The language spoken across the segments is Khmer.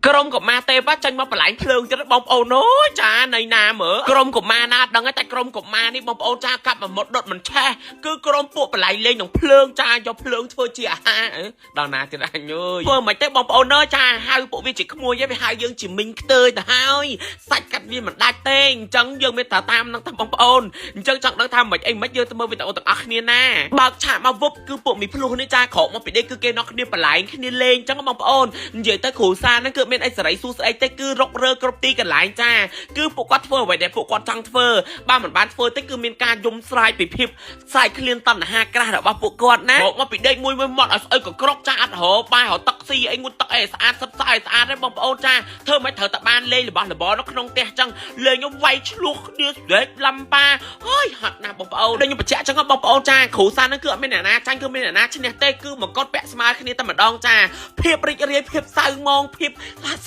ក្រុមកុមារទេវចាញ់មកបន្លែងភ្លើងទៀតបងប្អូនអូយចានៃណាមើលក្រុមកុមារណាដឹងតែក្រុមកុមារនេះបងប្អូនចាកាប់មកដុតមិនឆេះគឺក្រុមពួកបន្លែងលេងនឹងភ្លើងចាយកភ្លើងធ្វើជាអាហារដល់ណាទៀតអញអើយធ្វើមិនទេបងប្អូនអើយចាហៅពួកវាជាក្មួយឯងវាហៅយើងជាមីងខ្ទើយទៅហើយសាច់កាត់វាមិនដាច់ទេអញ្ចឹងយើងមានតែតាមនឹងតាមបងប្អូនអញ្ចឹងចង់ដឹងថាមិនអីមិនយើងទៅមើលវីដេអូទាំងអស់គ្នាណាបើកឆាកមកវឹបគឺពួកមីភ្លោះនេះចាក្រោកមកពីដេកគឺគេនាំគ្នាបន្លែងគ្នាលេងអញ្ចឹងបងប្អូននិយាយទៅគ្រូសាហ្នឹងគឺមានអីសេរីសួស្អីទេគឺរករើគ្រប់ទីកន្លែងចាគឺពួកគាត់ធ្វើអ្វីដែលពួកគាត់ចង់ធ្វើបើមិនបានធ្វើទេគឺមានការយំស្រាយពីភាពស្រាយឃ្លានតណ្ហាក្រាស់របស់ពួកគាត់ណាមកពីដេកមួយមាត់ឲ្យស្អុយក៏ក្រកចាអត់រហបាយរទឹកស៊ីអីងូតទឹកអីស្អាតសិតស្អាតស្អាតទេបងប្អូនចាធ្វើមិនត្រូវតែបានលេងរបស់របរនៅក្នុងផ្ទះអញ្ចឹងលេងវាយឆ្លោះគ្នាស្លេកឡំប៉ាអើយហត់ណាស់បងប្អូនដូចខ្ញុំបញ្ជាក់អញ្ចឹងបងប្អូនចាគ្រូសាហ្នឹងគឺអត់មានអ្នកណាចាញ់គឺមានអ្នកណាឈ្នះទេគឺមកកត់ពាក់ស្មើគ្នាតែម្ដងចាភាពរីករាយភាពសៅមងភាព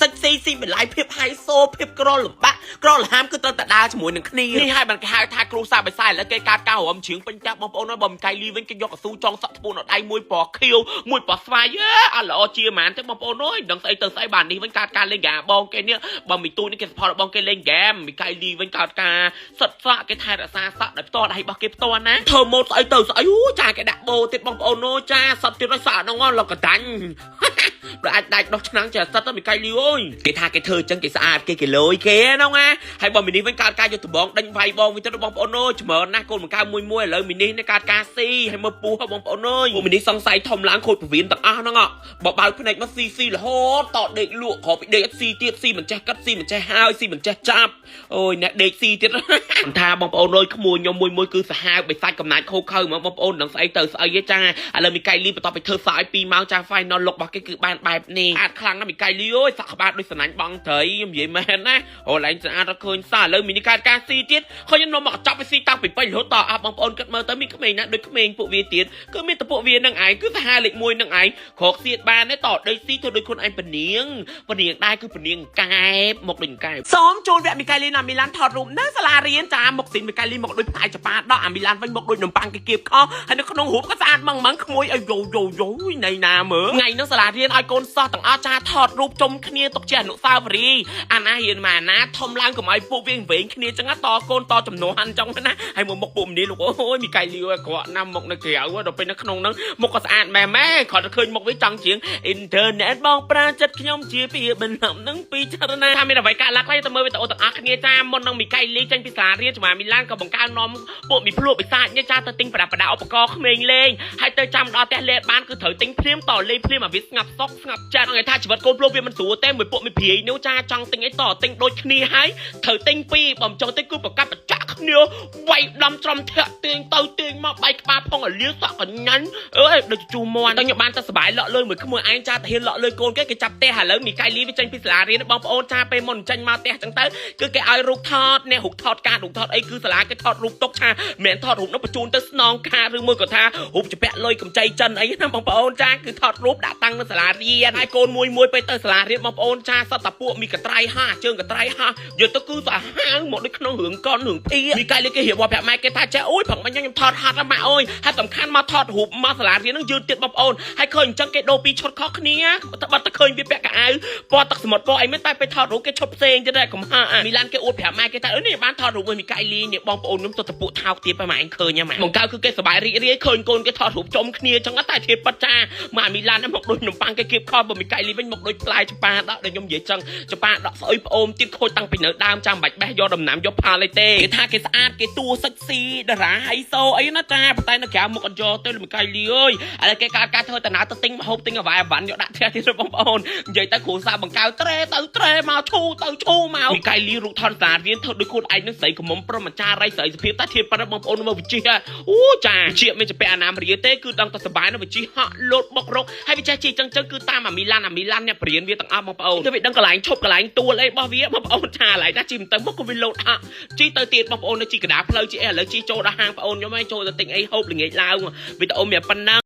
សិចស៊ីបន្លាយភាពហៃសូភាពក្រលំបាក់ក្រលហាមគឺត្រូវតែដើរជាមួយនឹងគ្នានេះហើយបានគេហៅថាគ្រូសាបិសាឥឡូវគេកាត់ការរំជ្រៀងពេញចាស់បងប្អូនបើមិនកៃលីវិញគេយកកស៊ូចងសក់ធ្ពូនអត់ដៃមួយពណ៌ខៀវមួយពណ៌ស្វាយអត់ល្អជាហ្មងទេបងប្អូនអើយដឹងស្អីទៅស្អីបាននេះវិញកាត់ការលេងហ្គេមបងគេនេះបើមីទូនេះគេសផលបងគេលេងហ្គេមមីកៃលីវិញកាត់ការសិតសក់គេថែរក្សាសក់ដោយផ្ទាល់ដៃរបស់គេផ្ទាល់ណាធ្វើម៉ូតស្អីទៅស្អីអូចាគេដាក់បោទៀតបងប្អូនអូចាសក់ទៀតឲ្យសក់ហ្នឹងឡកដាញ់បើអាចដាច់ដោះឆ្នាំងចាសិតទៅមីកៃលីអើយគេថាគេធ្វើអញ្ចឹងគេស្អាតគេលយគេហ្នឹងណាហើយបើមីនេះវិញកាត់ការយកដបងដេញវាយបងវិញទៅបងប្អូនអូចម្រើនណាស់កូនបង្កើមួយឥឡូវមីនេះកាត់ការស៊ីហើយមើលពោះបងប្អូនអើយពួកមីនេះសង្ស័យធំឡើងខូចពវៀនទាំងអស់ហ្នឹងបើបើភ្នែកមកស៊ីរហូតតដេកលក់ក្រោបពីដេកស៊ីទៀតស៊ីមិនចេះកាត់ស៊ីមិនចេះហើយស៊ីមិនចេះចាប់អូយអ្នកដេកស៊ីទៀតមិនថាបងប្អូនអើយក្មួយខ្ញុំមួយគឺសាហាវបិសាច់កំណាច់ខូខើហ្មងបងប្អូននឹងស្អីទៅស្អីទេចាឥឡូវមីកៃលីបន្ទាប់ពីធ្វើសក់ឲ្យ2ម៉ោងចា final look របស់គេគឺបានបែបនេះអាតខ្លាំងណាស់មីកៃលីអើយសក់ក្បាលដូចសណាញ់បងត្រីនិយាយមែនណាអូឡែងស្អាតរកឃើញសក់ឥឡូវមីនេះកាត់ការស៊ីទៀតឃើញខ្ញុំនាំមកចាប់ไปស៊ីតាំងពីពេញរហូតតអស់បងប្អូនគិតមើលទៅមានក្មេងណាដូចក្មេងពួកវាទៀតគឺមានតែពួកវានឹងឯងគឺសាហាវលេខ1នឹងឯងក្រោកសៀតបានទេតដេកស៊ីធ្វើដូចខ្លួនឯងពនាងដែរគឺពនាងកែបមកដូចកែបសូមជូនវគ្គមីកៃលីណាមីឡានថតរូបនៅសាលារៀនចាមកស៊ីមីកៃលីមកដូចផ្កាយចប៉ាដកអាមីឡានវិញមកដូចនំប៉័ងគេគៀបខហើយនៅក្នុងរូបក៏ស្អាតម៉ងក្មួយឲ្យយូនៃណាមើលថ្ងៃនោះសាលារៀនឲ្យកូនសិស្សទាំងអស់ចាថតរូបជុំគ្នាទុកជាអនុស្សាវរីយ៍អាណារៀនមកអាណាធំឡើងកុំឲ្យពួកវាវែងគ្នាចឹងតកូនតចំនួនអញ្ចឹងណាហើយមកពួកនេះលោកអូយមីកៃលីក្រក់ណាស់មកនៅក្រៅដល់ពេលនៅក្នុងហ្នឹងមកក៏ស្អាតម៉ែគាត់ទៅឃើញមកវាចង់ជាងអ៊ីនធឺណិតបងប្រាចិត្តខ្ញុំជាពីបន្លំនឹងពីចរណាថាមានអ្វីកើតឡើងខ្លះទៅមើលវីដេអូទាំងអស់គ្នាចាមុននឹងមីកៃលីចេញពីសាលារៀនច្បាមីឡានក៏បង្កើននាំពួកមីភ្លួបបិសាចនេះចាទៅទិញប្រដាប់ឧបករណ៍ក្មេងលេងហើយទៅចាំដល់ផ្ទះលេងបានគឺត្រូវទិញភ្លាមតលេងភ្លាមឲ្យវាស្ងាត់សុកស្ងាត់ចិត្តគេថាជីវិតកូនភ្លួបវាមិនស្រួលទេមួយពួកមីព្រាយនេះចាចង់ទិញអីតទិញដូចគ្នាហើយត្រូវទិញពីរបំចុះទៅគឺប្រកាសបច្ចាក់គ្នាវាយដំច្រំធាក់ទាញទៅទាញមកបែកក្បាលផងឲ្យលៀសសក់កញ្ញាញ់អើយដូចជូមន់តែខ្ញុំបានតែសបាយលក់លុយមួយក្មួយឯងចាតែហ៊ានលក់លុយកូនគេចាប់ផ្ទះឥឡូវមីកៃលីវាចេញពីសាលារៀនបងប្អូនចាពេលមុនចេញមកផ្ទះចឹងទៅគឺគេឲ្យរូបថតអ្នករូបថតការរូបថតអីគឺសាលាគេថតរូបទុកថាមិនថតរូបនោះបញ្ជូនទៅស្នងការឬមួយក៏ថារូបជពាក់លុយកម្ចីចិនអីណាបងប្អូនចាគឺថតរូបដាក់តាំងនៅសាលារៀនហើយកូនមួយពេលទៅសាលារៀនបងប្អូនចាសតតាពួកមីកត្រៃហាជើងកត្រៃហាយកទៅគឺសាហាវមកដូចក្នុងរឿងកនរឿងភីមីកៃលីគេរៀបរាប់ប្រាប់ម៉ែគេថាចាអូយប្រហែលខ្ញុំថតហាត់ម៉ាក់អើយហើយសំខាន់មកថតរូបមកសាលារៀននឹងយឺតទៀតបងប្អូនហើយឃើញអញ្ចឹងគេដូរពីឈុតខុសគ្នាបាត់តែឃើញវាពាក់កៅអៅពណ៌ទឹកសមុទ្រពណ៌អីមិនតែពេលថតរូបគេឈុតផ្សេងទៀតតែកំហាមីឡានគេអួតប្រាប់ម៉ែគេថានេះបានថតរូបមួយមីកៃលីនេះបងប្អូនខ្ញុំទៅតពួកថោកទៀតប្រហែលឃើញម៉ែមកកៅគឺគេសប្បាយរីករាយឃើញកូនគេថតរូបចំគ្នាអញ្ចឹងតែធៀបប៉ាត់ចាម៉ាមីឡានមកដូចនំប៉័ងគេគៀបខបើមីកៃលីវិញមកដូចផ្លែចប៉ាដកដែលខ្ញុំនិយាយចឹងចប៉ាដកស្អុយប្អូនទៀតខូចតាំងពីនៅដើមចាំបាច់បេះយកដំណាំយកផាលអីទេគេថាគេស្អាតគេតួសិចស៊ីតារាហៃសូអីណាចាប៉ុន្តែនៅក្រៅមុខអត់យកទៅមីកៃលីអើយឥឡូវគេការធ្វើតាណាទៅទិញម្ហូបទិញអាវ៉ាវ៉ាន់យកដាក់ផ្ទះទៀតបងប្អូននិយាយទៅគ្រូសាបង្កើត្រេទៅត្រេមកឈូទៅឈូមកមីកៃលីរូបថតសារៀនធ្វើដូចខ្លួនឯងនឹងស្រីកមុំប្រមចារៃស្រីសុភាពតែធៀបប៉ុណ្ណឹងបងប្អូនមកវិជិះអូចាជាមិនជាពាក់អាណាមរៀទេគឺដឹងតែសបាយនៅវិជិះហក់លោតបុករកហើយវាចេះជីចឹងគឺតាមអាមីឡានអ្នកបរៀនវាទាំងអស់បងប្អូនទៅវាដឹងកន្លែងឈប់កន្លែងទួលអីរបស់វាបងប្អូនចាឡៃណាជីមិនទៅមកក៏វាលោតហក់ជីទៅទៀតបងប្អូននៅជីកដាផ្លូវជីឥឡូវជីចូលដល់ហាងបងប្អូនខ្ញុំឯងចូលទៅទិញអីហូបល្ងាចឡើងវីដេអូមានប៉ុណ្ណា